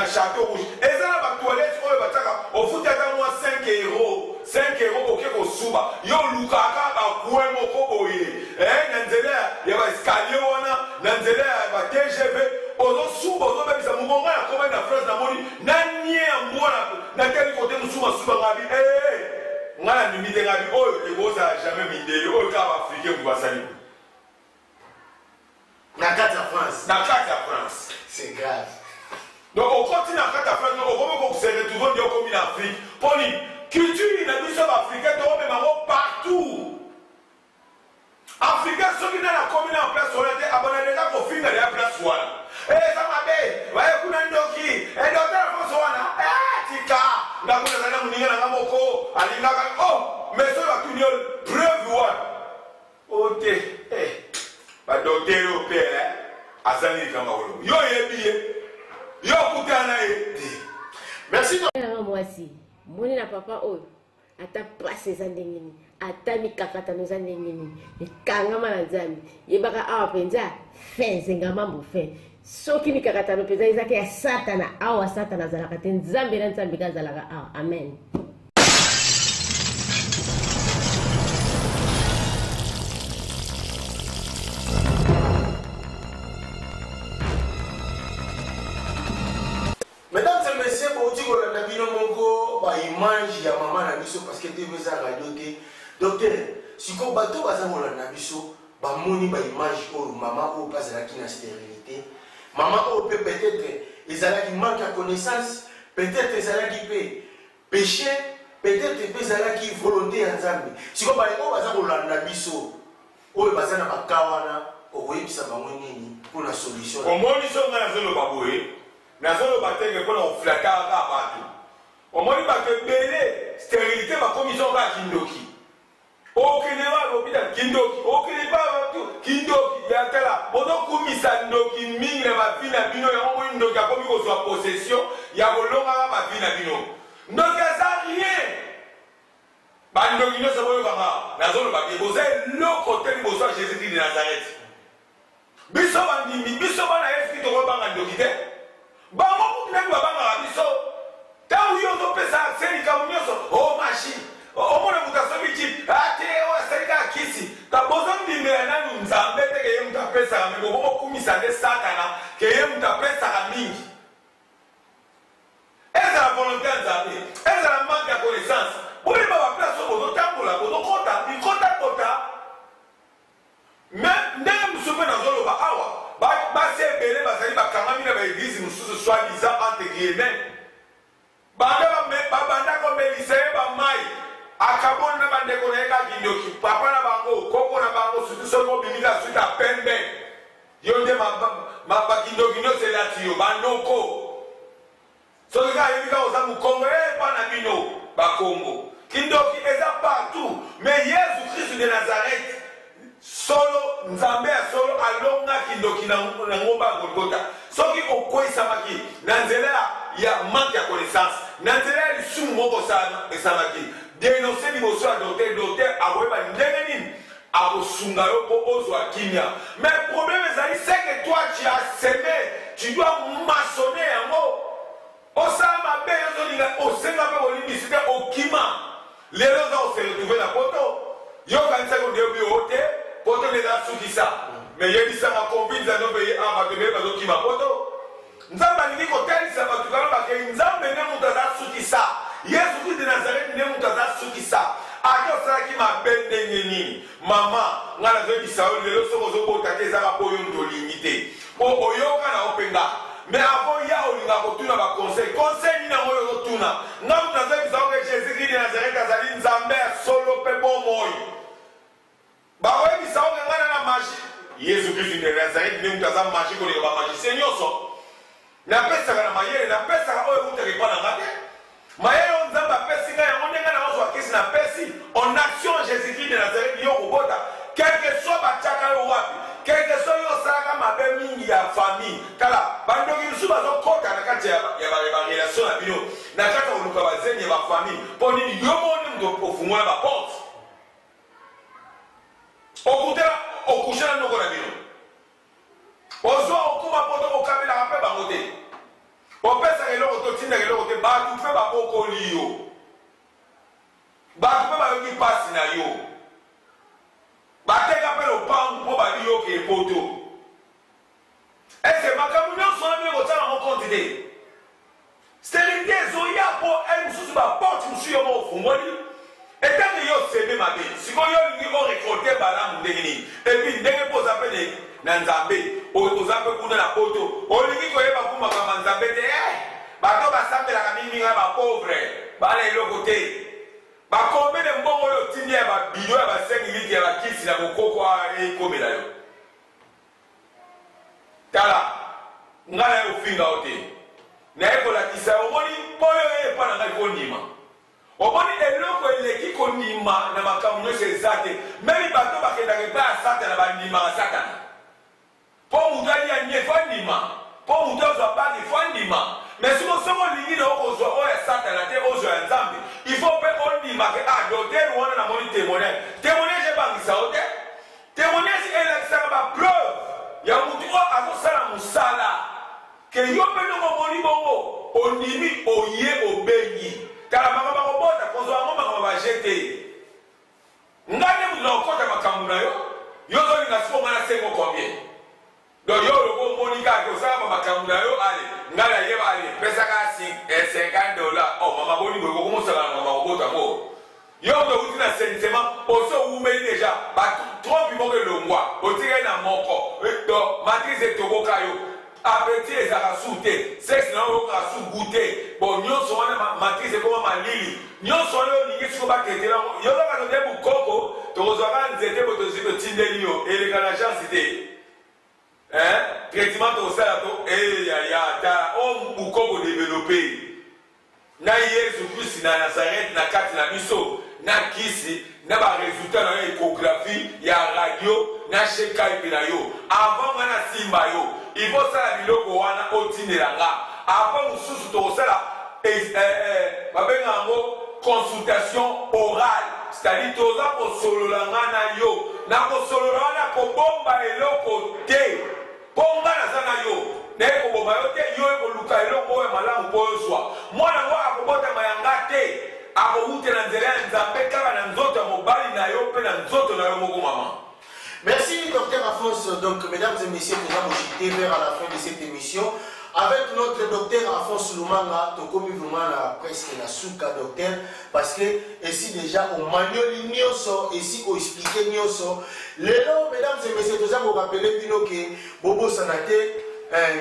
Speaker 4: château rouge eza na batoilette oyo bataka ofutaka mwa 5 euros 5 euros oke kosuba yo lukaka bakue moko boye na nzela ya baeskalier wana na nzela ya batgv ozosuba ozobebisa mokongo ya koma na France namoni nanie ya mbwana nateli kote mosumasuba ngabi ngai na ndimi te ngabi oyo ekozala jamais mindele oyo kaka baafrikain basali
Speaker 2: na kati ya France.
Speaker 4: Na kati ya France.
Speaker 2: C'est grave.
Speaker 4: Donc on continue à faire France, on va se retrouver comme en Afrique. Pour une culture inhabituelle africaine, on met partout. Africain, ceux qui n'ont la commune en place, on a été abonnés déjà pour finir la place. Eh, ça m'a fait. Ouais, vous n'avez pas qui. Et docteur François, tika. D'accord, nous allons nous dire à Moko, à l'Inaga. Oh, mais ça va tout dire. Preuve, ok. Eh. Ba docteur européen azali kama wolo yo yebiye yo kutana ye.
Speaker 2: Merci.
Speaker 7: Moi aussi moni na papa oyo ata place eza ndenge nini ata mikakatano eza ndenge nini ekangama na Nzambe yebaka awa mpenza fin zengama mbo fin soki mikakatano mpenza ezaka ya satana awa satana azalaka te Nzambe na Nzambe kazalaka awa amen.
Speaker 2: Mesdames et messieurs, pour dire que la vie de image ya maman na biso parce que TV za radio te. Docteur, si ko bato bazangola na biso ba moni ba image o maman o pas la qui na stérilité. Maman o peut-être ezala qui manque de connaissance, peut-être ezala qui peut péché, peut-être ezala qui volonté ya Nzambe. Si ko ba ngo bazangola na biso o bazana ba kawana o webisa bango nini pour la solution.
Speaker 4: Omoni so ngana zolo baboye. Nazolo batenge pour on flataka bato. Omoni bato belé stérilité ba commission ba kindoki. Okeneba lobida kindoki, okeneba bato kindoki ya kala. Bodo kumisa ndoki mingi ba vina bino ya omoni ndoki akomi ko so possession ya bolonga ba vina bino. Ndoki za rien. Ba ndoki no sabo banga. Nazolo ba boza lo côté boza Jésus-Christ de Nazareth. Biso bandimi, biso bana Yesu to banga ndoki te. Bango kuna banga biso ta ntango yo ozopesa se likambo nyonso machine omona moto asoki ate oyo asali kaka kisi bozondimela nanu nzambe te ke ye moto apesaka me bokokumisa nde satana ke ye moto apesaka mingi ezala volonté ya nzambe ezala manque ya connaissance boyeba baplace oyo bozotambola bozokota bikotakota me ndenge mosusu mpe nazoloba awa basi ebele bazali bakangami na baeglise mosusu soi-disant entre guillemets babanda komelisa ye bamai akaboni na bandeko na ye kakindoki papa na bango koko na bango suti soki obimika suti apembe yo nde bakindoki nyonso elati yo bandoko soki kaka yebi kaka oza mokongo epa na bino bakongo kindoki eza partout mais yesu kristu de nazareth solo nzambe ya solo alonga kindoki na ngomba ya golgota soki okwesamaki na nzela ya manque ya connaissance na nzela ya lisumu moko esamaki dénoncer liboso ya docteur akoyeba ndenge nini akosunga yo mpo ozwa kimia mais problème ezali c'est que toi tu as semé tu dois maçonner yango osala mabe ozolinga osenga mpe bolimbisi te okima lelo oza ose retrouve na poto yokanisaki ondeyobi o te poto nde eza sukisa mais yebisanga convince nobeye bato beye bazokima poto nzambe alingi kotalisa bato kala bake nzambe nde moto aza sukisa yesu kristu de nazareti nde moto aza sukisa ake osalaki mabe ndenge nini mama ngai nazoyebisa yo lelo soki ozobota te ezaka mpo oyo ntolingi te mpo oyoka na openga mais avant ya olinga kotuna baconseil conseil nini yango oyo ozotuna ngai moto nazoyebisa oke jésus kristu de nazareti azali nzambe ya solo mpe bomoi bakoyebisa oke ngai na magie yesu kristu de nazareti nde moto aza magie kolinga bamagisie nyonso napesaka na mayele napesaka oyo ekutaka epa na nga te mayele oyo nzambe apesi ngai yango ndenge na ozwa kisi napesi en action jésus christ de nazareti yo kobota quelque soit batiaka yo wapi quelque soit yo osalaka mabe mingi ya famille tala bandoki mosusu bazokota na kati ya barelation na bino na kati ya koluka bazemi ya bafamille mpo nini yo moni moto ofungola baporte okutela okushe na ndoko na bino ozwa okuma poto okabelaka mpe bango te opesaka eloko to otindaka eloko te bato mpe babokoli yo bato mpe bayoki mpasi na yo bateka mpe lopangu mpo bali yoka epoto ese makambo nyonso na bino kotala yango konti te stelite ezoya mpo mosusu baporte mosusu yo mo ofungoli etange yo sebe mabe sikoyo yo olingi orekolte balamu ndenge nini epi ndenge mpo oza mpe na nzambe oza mpe kuna na poto olingi koyeba kumakamba nzambe te bato basambelaka mingi nga bapauvre bana eloko te bakombele mbongo oyo otindi ya babido ya basengi liti ya bakisi na bokoko ekomela yo tala ngai na yo ofinga o te naye kolakisa omoni mpo oyo epa na ngai kondima omoni eloko eleki kondima na makambo nyonso eza te memi bato bakendaka epai ya satana bandimaka satana mpo moto alia nie fo andima mpo moto azwa bagi fo andima mais soki osoki olingi na okozwa oyo ya satana te ozwa ya nzambe ifo mpe ondimake dotere wana namoni témoignage témoignage ebangisa o te témoignage elakisaka bapreuve ya motu oyo azosala mosala ke yo mpe ndenge omoni bongo ondimi oye obengi tala bango bakobota kozwa yango makambo bajete ngai nde motu na okota makambo na yo yo ozolinga siko ngai na sengo combien donc yo loko omoni kaka osalaka makambo na yo ale ngai nayeba ale pesaka $50 mama boni boye kokomosala na mama kobota mo yo tokuti na sentiment oso owumeli deja batrompi moko elongwa otikali na moko donc matrice etokoka yo apeti ezaka su te sexe na oyokaka su gu te bon nyonso wana matrice ekoma malili nyonso wana olingi siko baketela yo kaka tote bukoko tokozwaka nzete bo tozi totindeli yo eleka na chance te traitement tokosala to eyaya tala o bukoko développe na yesu kristu na nazareth na kati na biso na kisi na baresultat na yo échographie ya radio na shekai mpe na yo avant nga na simba yo ifosala biloko wana otindela nga avant mosusu tokosala babenga yango consultation orale c'est-à-dire toza kosolola nga na yo na kosolola wana kobomba eloko te mpo nga naza na yo naye koboma yo te yo ekoluka eloko oyo malamu mpo oyozwa mwana ngo akobotama yanga te akowute na nzela ya nzambe kaka na nzoto ya mobali na yo mpe na nzoto na yo moko mama.
Speaker 2: Merci docteur Alphonse. Donc mesdames et messieurs, nous allons jeter vers à la fin de cette émission avec notre docteur Alphonse Lumanga. Tokomi vraiment presque la souka docteur parce que ici déjà on manuel nyoso ici on explique nyoso. Lelo mesdames et messieurs, nous allons rappeler bino que Bobo Sanate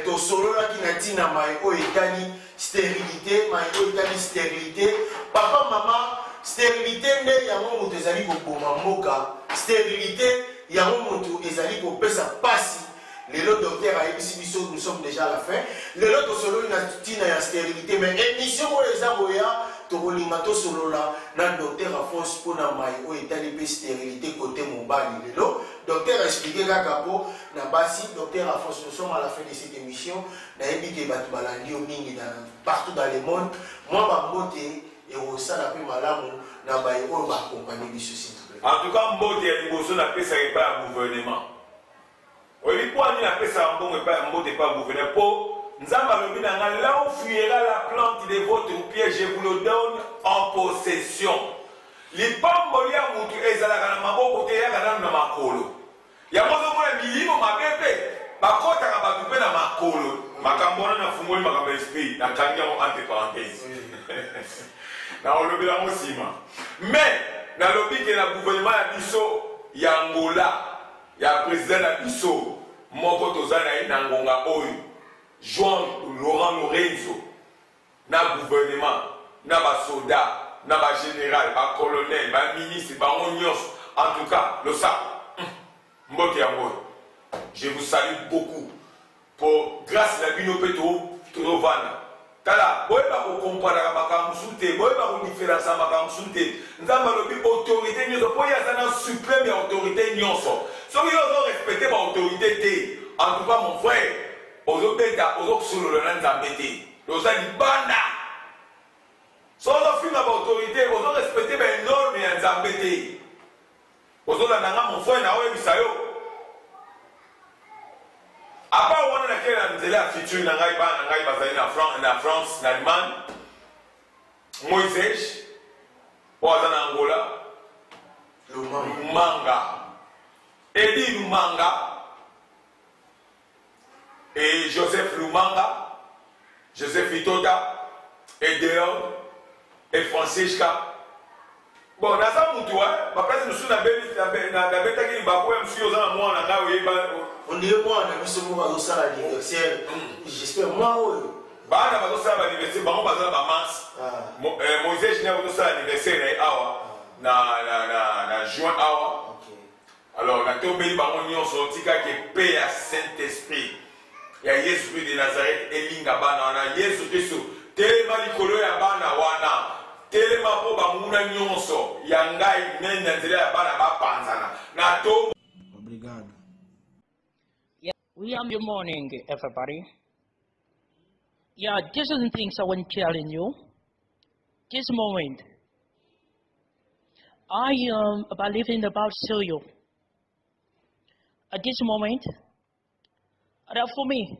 Speaker 2: to solo la kinatina mai o etani stérilité, mai o etani stérilité. Papa maman stérilité ne yango mutu ezali koboma mboka. Stérilité yango mutu ezali kopesa pasi. Lelo docteur ayebisi biso, nous sommes déjà à la fin. Lelo to solo na tina ya stérilité mais émission o eza boya to kolinga to solo na docteur Alphonse pona mai o etali pe stérilité côté mobali. Lelo docteur a expliqué kaka po na basi docteur Alphonse. Nous sommes à la fin de cette émission. Na yebi ke batu balandi o mingi partout dans le monde. Moi ba mbote et au sala pe malamu na ba o ba accompagner biso s'il vous plaît.
Speaker 4: En tout cas mbote ya liboso na pesa pas à gouvernement. Oui, pour aller à pesa mbongo pas mbote pas gouvernement po nzamba lobi na nga là où fuira la plante de votre pied je vous le donne en possession. Lipambo ya mutu ezalaka na maboko te yaka na makolo. Ya mozo mona milimo mabepe bakota ka batu pe na makolo. Makambo na fungoli makambo esprit na kangia mo entre parenthèses. Na olobi la mosima. Mais na lobi ke na gouvernement ya biso ya Angola ya président na biso moko tozana ina ngonga oyo João Laurent Lorenzo na gouvernement na ba soldat na ba général ba colonel ba ministre ba onyos en tout cas le ça mbote ya ngoyo je vous salue beaucoup pour grâce la bino peto trovana tala boyeba ko comparer makambo sunte boyeba ko différence makambo sunte nzamba lobi autorité nyoso po ya sana suprême autorité nyoso so yo zo respecter ba autorité te en tout cas mon frère ozo beta ozo solo na nzambe te ozo libanda so ozo finga ba autorité ozo respecter ba norme ya nzambe te ozo la nanga mon frère na oyo bisayo apa wana na kela nzela futur na ngai bazali na France na Allemagne Moïse oza na Angola Lumanga Edi Lumanga et Joseph Lumanga Joseph Itota et Deon et Francisca bon naza mutu ba place nous na beta ki ba ko msi oza na mwana nga oyeba
Speaker 2: on dirait moi on a vu ce moment dans ça l'anniversaire j'espère moi
Speaker 4: bana bazo sala l'anniversaire bango bazala ba mars Moïse na bazo sala l'anniversaire awa na juin awa alors na tombeli bango nyonso tika ke paix à Saint-Esprit ya Yesu de Nazareth elinga bana na Yesu Kristo telema likolo ya bana wana telema po bamuna nyonso ya ngai nenda nzela ya bana bapanzana na to.
Speaker 2: Obrigado.
Speaker 6: We are good morning, everybody. Yeah, this is the things I want to tell you. This moment, I am living about Syria. At this moment, for me,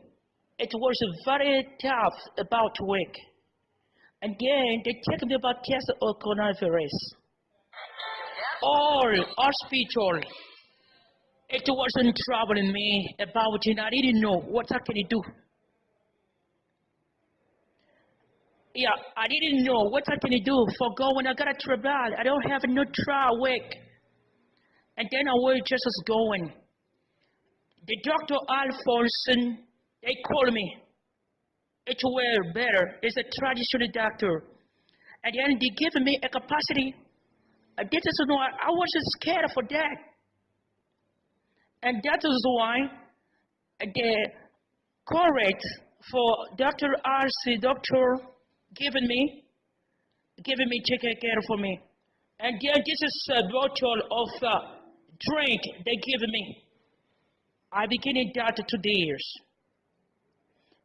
Speaker 6: it was very tough about work. And then they checked me about test of coronavirus. All hospital. It wasn't troubling me about it. I didn't know what I can do. Yeah, I didn't know what I can do for going. I got a trouble. I don't have no trial work. And then I was just going. The Dr. Alphonse, they called me. It was better. It's a traditional doctor. And then they gave me a capacity. I didn't know. I was scared for that. And that is why the correct for Dr. RC, doctor, giving me, taking care for me. And then this is a bottle of drink they give me. I beginning that 2 days.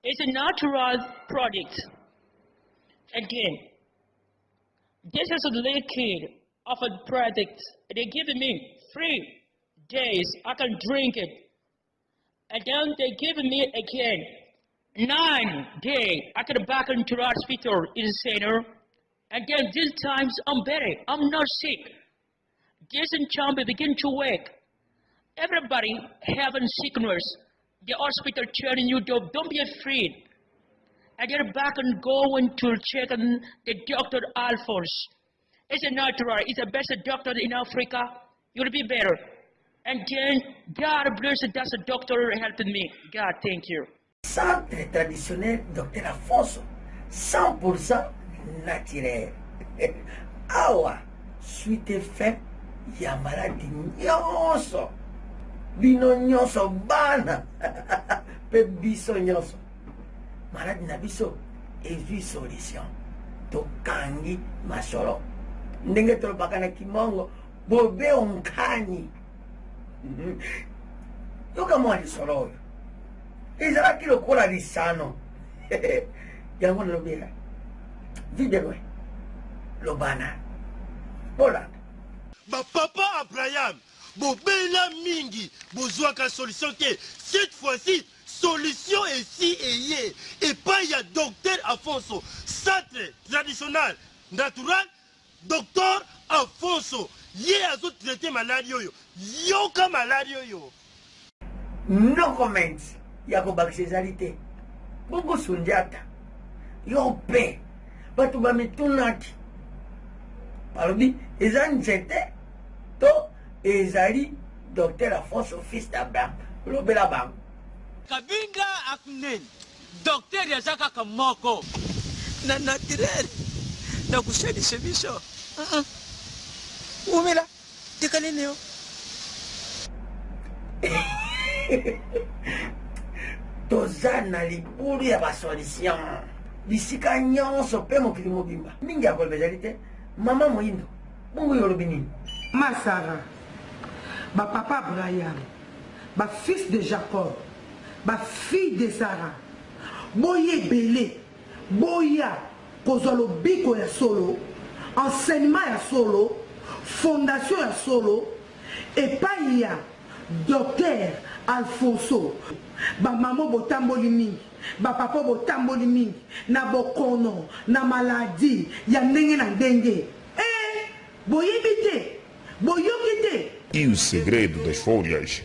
Speaker 6: It's a natural product. Again, this is a liquid of a product. They give me 3 days. I can drink it. And then they give me again 9 days, I get back into the hospital in the center. Again, these times I'm better. I'm not sick. Jason Chambe begin to work. Everybody having sickness. The hospital telling you, don't be afraid. I get back and going to check on the Dr. Alphonse. It's a natural, it's the best doctor in Africa. You'll be better. And then, God bless, that's a doctor helping me. God, thank you.
Speaker 8: Centre traditionnel Dr. Alfonso, 100% naturel. Awa, suite effet, ya maladi nyonso. Bino nyonso bana. Pe biso nyonso. Maladi na biso, ezwi solution. Tokangi masolo. Ndenge tolobaka na kimongo, bobe onkani. Yoka mwa lisolo oyo. Ezalaki lokola lisano. Yango nalobela. Videloe. Lobana. Voilà.
Speaker 3: Ba papa Abraham, bobela mingi, bozwaka solution ke. Cette fois-ci, solution ici et yé. Et pas y a docteur Alfonso, centre traditionnel natural, docteur Alfonso. Yé a zo traité maladie yo. Yoka maladie yo.
Speaker 8: No comments. Yako bakisezalite. Bongo sunjata. Yo pe. Batu bamitunaki. Palobi, ezali nzete. To, ezali Dr. Alfonso fils d'Abraham. Lobela bang.
Speaker 9: Kabinga akunen. Docteur yazaka kamoko. Na naturel. Na kusedi sebiso. Umela. Dikalene yo.
Speaker 8: Toza na libulu ya basolution. Bisika nyonso pe mokili mobimba. Mingi ya kolbezalite. Mama moindo. Bongo yolobi nini?
Speaker 10: Masara. Ba papa Abraham. Ba fils de Jacob. Ba fille de Sarah. Boye belé. Boya. Kozolo biko ya solo. Enseignement ya solo. Fondation ya solo. Et pas y a Docteur Alfonso. Ba maman botamboli mingi. Ba papa botamboli mingi. Na bokono. Na maladie. Ya ndenge na ndenge. Boyebite. Boyokite.
Speaker 11: E o segredo das folhas